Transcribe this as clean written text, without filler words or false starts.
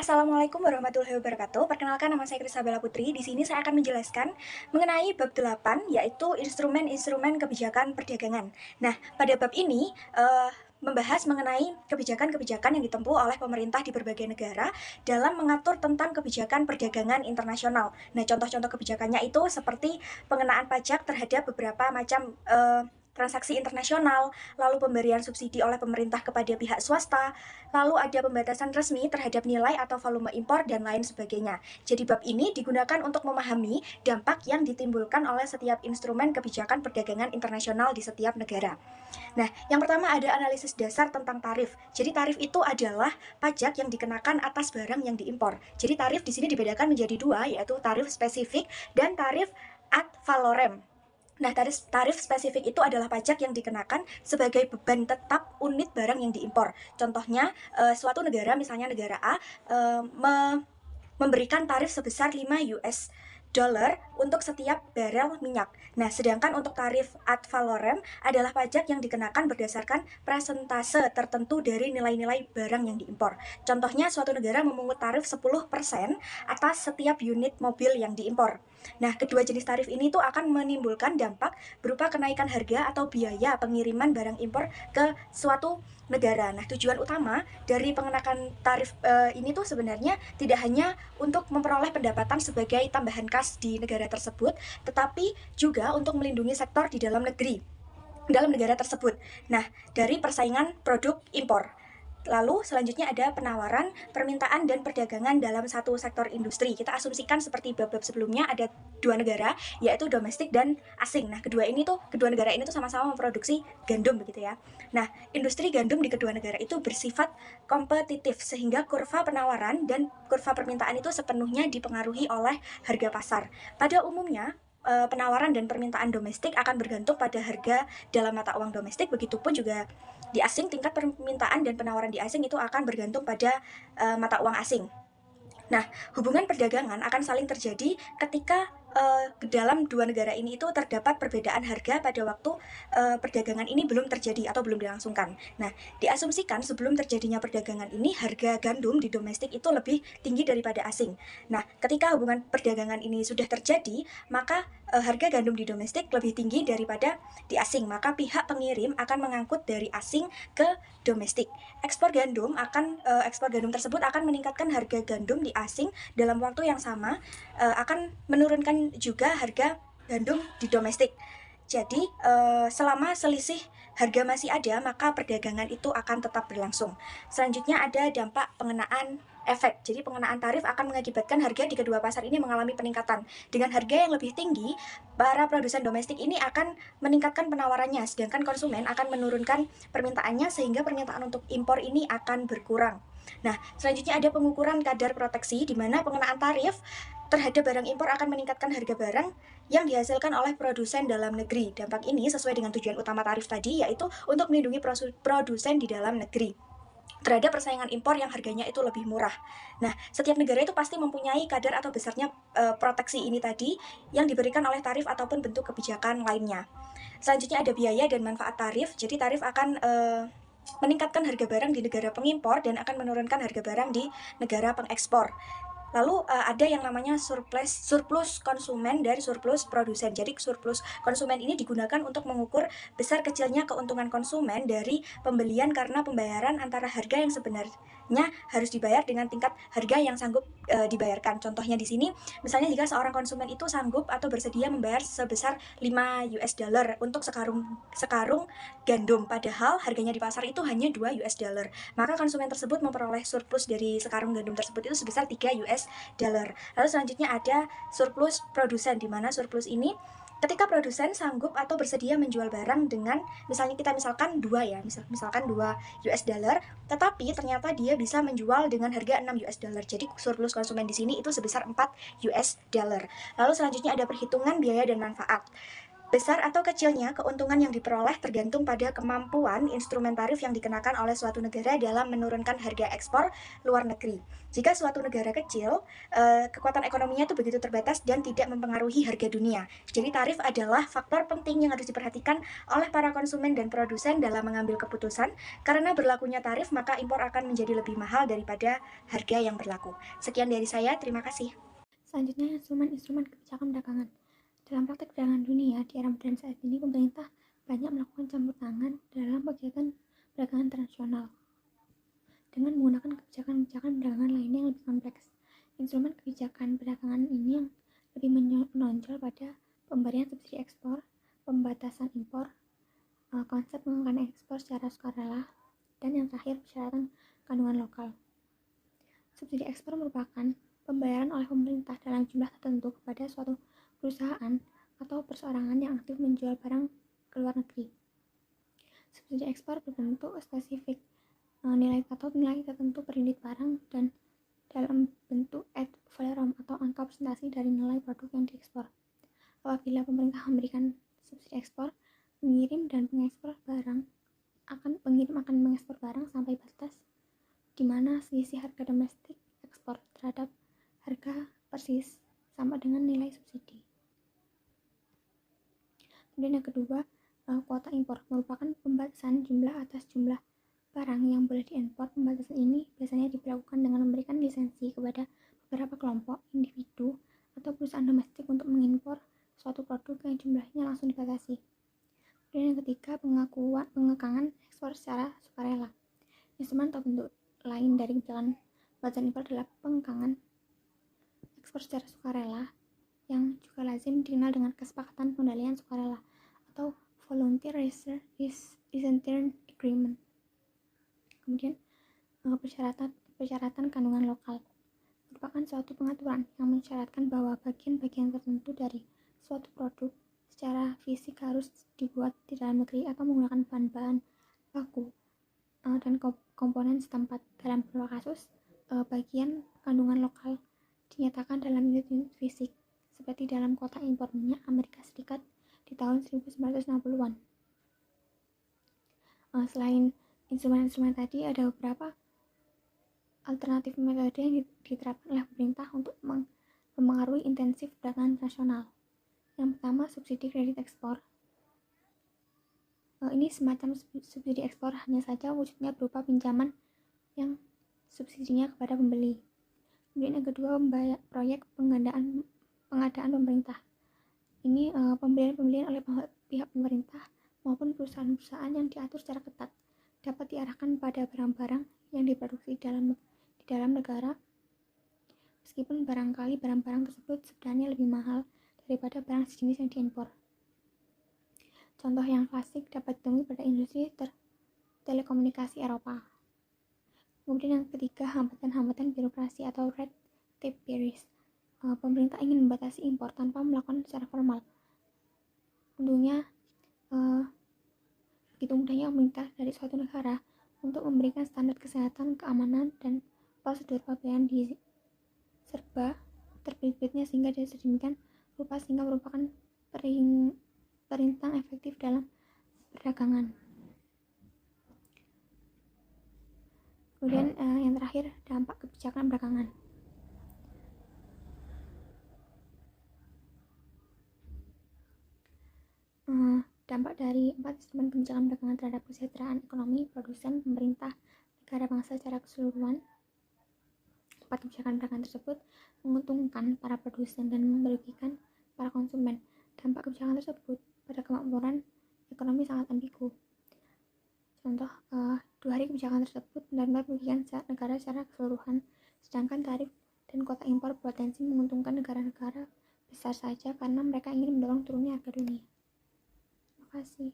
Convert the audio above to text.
Assalamualaikum warahmatullahi wabarakatuh. Perkenalkan, nama saya Krisabella Putri. Di sini saya akan menjelaskan mengenai bab 8, yaitu instrumen-instrumen kebijakan perdagangan. Nah, pada bab ini membahas mengenai kebijakan-kebijakan yang ditempuh oleh pemerintah di berbagai negara dalam mengatur tentang kebijakan perdagangan internasional. Nah, contoh-contoh kebijakannya itu seperti pengenaan pajak terhadap beberapa macam transaksi internasional, lalu pemberian subsidi oleh pemerintah kepada pihak swasta, lalu ada pembatasan resmi terhadap nilai atau volume impor, dan lain sebagainya. Jadi bab ini digunakan untuk memahami dampak yang ditimbulkan oleh setiap instrumen kebijakan perdagangan internasional di setiap negara. Nah, yang pertama ada analisis dasar tentang tarif. Jadi tarif itu adalah pajak yang dikenakan atas barang yang diimpor. Jadi tarif di sini dibedakan menjadi dua, yaitu tarif spesifik dan tarif ad valorem. Nah, tarif spesifik itu adalah pajak yang dikenakan sebagai beban tetap unit barang yang diimpor. Contohnya, suatu negara, misalnya negara A, memberikan tarif sebesar 5 US dollar untuk setiap barel minyak. Nah, sedangkan untuk tarif ad valorem adalah pajak yang dikenakan berdasarkan persentase tertentu dari nilai-nilai barang yang diimpor. Contohnya, suatu negara memungut tarif 10% atas setiap unit mobil yang diimpor. Nah, kedua jenis tarif ini tuh akan menimbulkan dampak berupa kenaikan harga atau biaya pengiriman barang impor ke suatu negara. Nah, tujuan utama dari pengenakan tarif ini tuh sebenarnya tidak hanya untuk memperoleh pendapatan sebagai tambahan kas di negara tersebut, tetapi juga untuk melindungi sektor di dalam negara tersebut. Nah, dari persaingan produk impor. Lalu selanjutnya ada penawaran, permintaan, dan perdagangan dalam satu sektor industri. Kita asumsikan seperti bab-bab sebelumnya ada dua negara, yaitu domestik dan asing. Nah, kedua negara ini tuh sama-sama memproduksi gandum begitu ya. Nah, industri gandum di kedua negara itu bersifat kompetitif sehingga kurva penawaran dan kurva permintaan itu sepenuhnya dipengaruhi oleh harga pasar. Pada umumnya, penawaran dan permintaan domestik akan bergantung pada harga dalam mata uang domestik, begitupun juga di asing, tingkat permintaan dan penawaran di asing itu akan bergantung pada mata uang asing. Nah, hubungan perdagangan akan saling terjadi ketika dalam dua negara ini itu terdapat perbedaan harga pada waktu perdagangan ini belum terjadi atau belum dilangsungkan. Nah, diasumsikan sebelum terjadinya perdagangan ini harga gandum di domestik itu lebih tinggi daripada asing. Nah, ketika hubungan perdagangan ini sudah terjadi, maka harga gandum di domestik lebih tinggi daripada di asing. Maka pihak pengirim akan mengangkut dari asing ke domestik. Ekspor gandum tersebut akan meningkatkan harga gandum di asing dalam waktu yang sama, akan menurunkan juga harga gandum di domestik. Jadi selama selisih harga masih ada, maka perdagangan itu akan tetap berlangsung. Selanjutnya ada dampak pengenaan efek. Jadi pengenaan tarif akan mengakibatkan harga di kedua pasar ini mengalami peningkatan. Dengan harga yang lebih tinggi, para produsen domestik ini akan meningkatkan penawarannya, sedangkan konsumen akan menurunkan permintaannya sehingga permintaan untuk impor ini akan berkurang. Nah, selanjutnya ada pengukuran kadar proteksi, di mana pengenaan tarif terhadap barang impor akan meningkatkan harga barang yang dihasilkan oleh produsen dalam negeri. Dampak ini sesuai dengan tujuan utama tarif tadi, yaitu untuk melindungi produsen di dalam negeri terhadap persaingan impor yang harganya itu lebih murah. Nah, setiap negara itu pasti mempunyai kadar atau besarnya proteksi ini tadi yang diberikan oleh tarif ataupun bentuk kebijakan lainnya. Selanjutnya ada biaya dan manfaat tarif. Jadi tarif akan meningkatkan harga barang di negara pengimpor dan akan menurunkan harga barang di negara pengekspor. Lalu ada yang namanya surplus konsumen dari surplus produsen. Jadi surplus konsumen ini digunakan untuk mengukur besar kecilnya keuntungan konsumen dari pembelian karena pembayaran antara harga yang sebenarnya harus dibayar dengan tingkat harga yang sanggup dibayarkan. Contohnya di sini, misalnya jika seorang konsumen itu sanggup atau bersedia membayar sebesar 5 US dollar untuk sekarung gandum, padahal harganya di pasar itu hanya 2 US dollar. Maka konsumen tersebut memperoleh surplus dari sekarung gandum tersebut itu sebesar 3 US dollar. Lalu selanjutnya ada surplus produsen, di mana surplus ini ketika produsen sanggup atau bersedia menjual barang dengan misalkan 2 ya, misalkan 2 US dollar, tetapi ternyata dia bisa menjual dengan harga 6 US dollar. Jadi surplus konsumen di sini itu sebesar 4 US dollar. Lalu selanjutnya ada perhitungan biaya dan manfaat. Besar atau kecilnya keuntungan yang diperoleh tergantung pada kemampuan instrumen tarif yang dikenakan oleh suatu negara dalam menurunkan harga ekspor luar negeri. Jika suatu negara kecil, kekuatan ekonominya itu begitu terbatas dan tidak mempengaruhi harga dunia. Jadi tarif adalah faktor penting yang harus diperhatikan oleh para konsumen dan produsen dalam mengambil keputusan. Karena berlakunya tarif, maka impor akan menjadi lebih mahal daripada harga yang berlaku. Sekian dari saya, terima kasih. Selanjutnya, instrumen-instrumen kebijakan perdagangan. Dalam praktek perdagangan dunia di era modern saat ini, pemerintah banyak melakukan campur tangan dalam kegiatan perdagangan internasional dengan menggunakan kebijakan-kebijakan perdagangan lainnya yang lebih kompleks. Instrumen kebijakan perdagangan ini yang lebih menonjol pada pemberian subsidi ekspor, pembatasan impor, konsep pengangkatan ekspor secara sukarela, dan yang terakhir persyaratan kandungan lokal. Subsidi ekspor merupakan pembayaran oleh pemerintah dalam jumlah tertentu kepada suatu perusahaan atau perseorangan yang aktif menjual barang ke luar negeri. Subsidi ekspor berbentuk spesifik nilai atau nilai tertentu per unit barang dan dalam bentuk ad valorem atau angka presentasi dari nilai produk yang diekspor. Apabila pemerintah memberikan subsidi ekspor, pengirim akan mengekspor barang sampai batas di mana selisih harga domestik ekspor terhadap harga persis sama dengan nilai subsidi. Kemudian yang kedua, kuota impor merupakan pembatasan jumlah atas jumlah barang yang boleh diimpor. Pembatasan ini biasanya diberlakukan dengan memberikan lisensi kepada beberapa kelompok, individu, atau perusahaan domestik untuk mengimpor suatu produk yang jumlahnya langsung dibatasi. Kemudian yang ketiga, pengekangan ekspor secara sukarela. Instrumen atau bentuk lain dari kebijakan pembatasan impor adalah pengekangan ekspor secara sukarela yang juga lazim dikenal dengan kesepakatan pengendalian sukarela atau Volunteer Return Agreement. Kemudian persyaratan kandungan lokal merupakan suatu pengaturan yang mensyaratkan bahwa bagian-bagian tertentu dari suatu produk secara fisik harus dibuat di dalam negeri atau menggunakan bahan-bahan baku dan komponen setempat. Dalam beberapa kasus, bagian kandungan lokal dinyatakan dalam unit-unit fisik, seperti dalam kuota impor minyak Amerika Serikat di tahun 1960-an. Selain instrumen-instrumen tadi, ada beberapa alternatif metode yang diterapkan oleh pemerintah untuk mempengaruhi intensif perdagangan internasional. Yang pertama, subsidi kredit ekspor. Ini semacam subsidi ekspor, hanya saja wujudnya berupa pinjaman yang subsidinya kepada pembeli. Kemudian yang kedua, proyek pengadaan pemerintah. Ini pembelian oleh pihak pemerintah maupun perusahaan-perusahaan yang diatur secara ketat dapat diarahkan pada barang-barang yang diproduksi di dalam negara, meskipun barangkali barang-barang tersebut sebenarnya lebih mahal daripada barang sejenis yang diimpor. Contoh yang klasik dapat ditemui pada industri telekomunikasi Eropa. Kemudian yang ketiga, hambatan-hambatan birokrasi atau red tape barriers. Pemerintah ingin membatasi impor tanpa melakukan secara formal. Tentunya begitu mudahnya pemerintah dari suatu negara untuk memberikan standar kesehatan, keamanan, dan prosedur pembayaran di serba terbit-bitnya sehingga sedemikian rupa sehingga merupakan perintang efektif dalam perdagangan. Kemudian yang terakhir, dampak kebijakan perdagangan. Dampak dari 4 instrumen kebijakan perdagangan terhadap kesejahteraan ekonomi, produsen, pemerintah, negara bangsa secara keseluruhan. 4 kebijakan perdagangan tersebut menguntungkan para produsen dan merugikan para konsumen. Dampak kebijakan tersebut pada kemakmuran ekonomi sangat ambigu. Contoh, 2 hari kebijakan tersebut benar-benar merugikan negara secara keseluruhan, sedangkan tarif dan kuota impor berpotensi menguntungkan negara-negara besar saja karena mereka ingin mendorong turunnya harga dunia. Terima kasih.